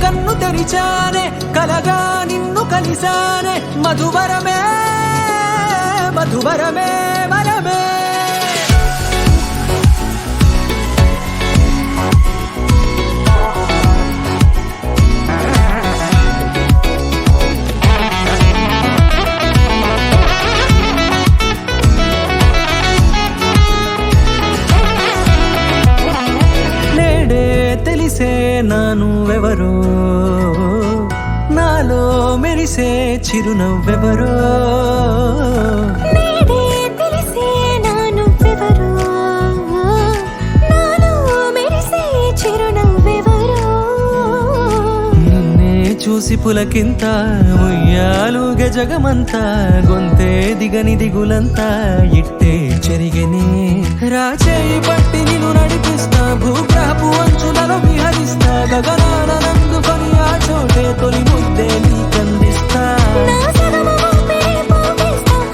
కన్ను తెరిచానే కలగా నిన్ను కలిసానే మధువరమే మధువరమే వరమే తెలిసే నానువెవరో నాలో మెరిసే చిరునవ్వెవరో తెలిసే నానువెవరో నాలో మెరిసే చిరునవ్వెవరో నిన్నే చూసి పులకింత ఉయ్యాలుగే జగమంతా గొంతే దిగని దిగులంతా ఇట్టే చెరిగనే రాచేయి పట్టి నిన్ను నడిపిస్తా భూగ్రహపు అంచులలో విహరిస్తా గగనానందుకొని ఆ చోటే తొలి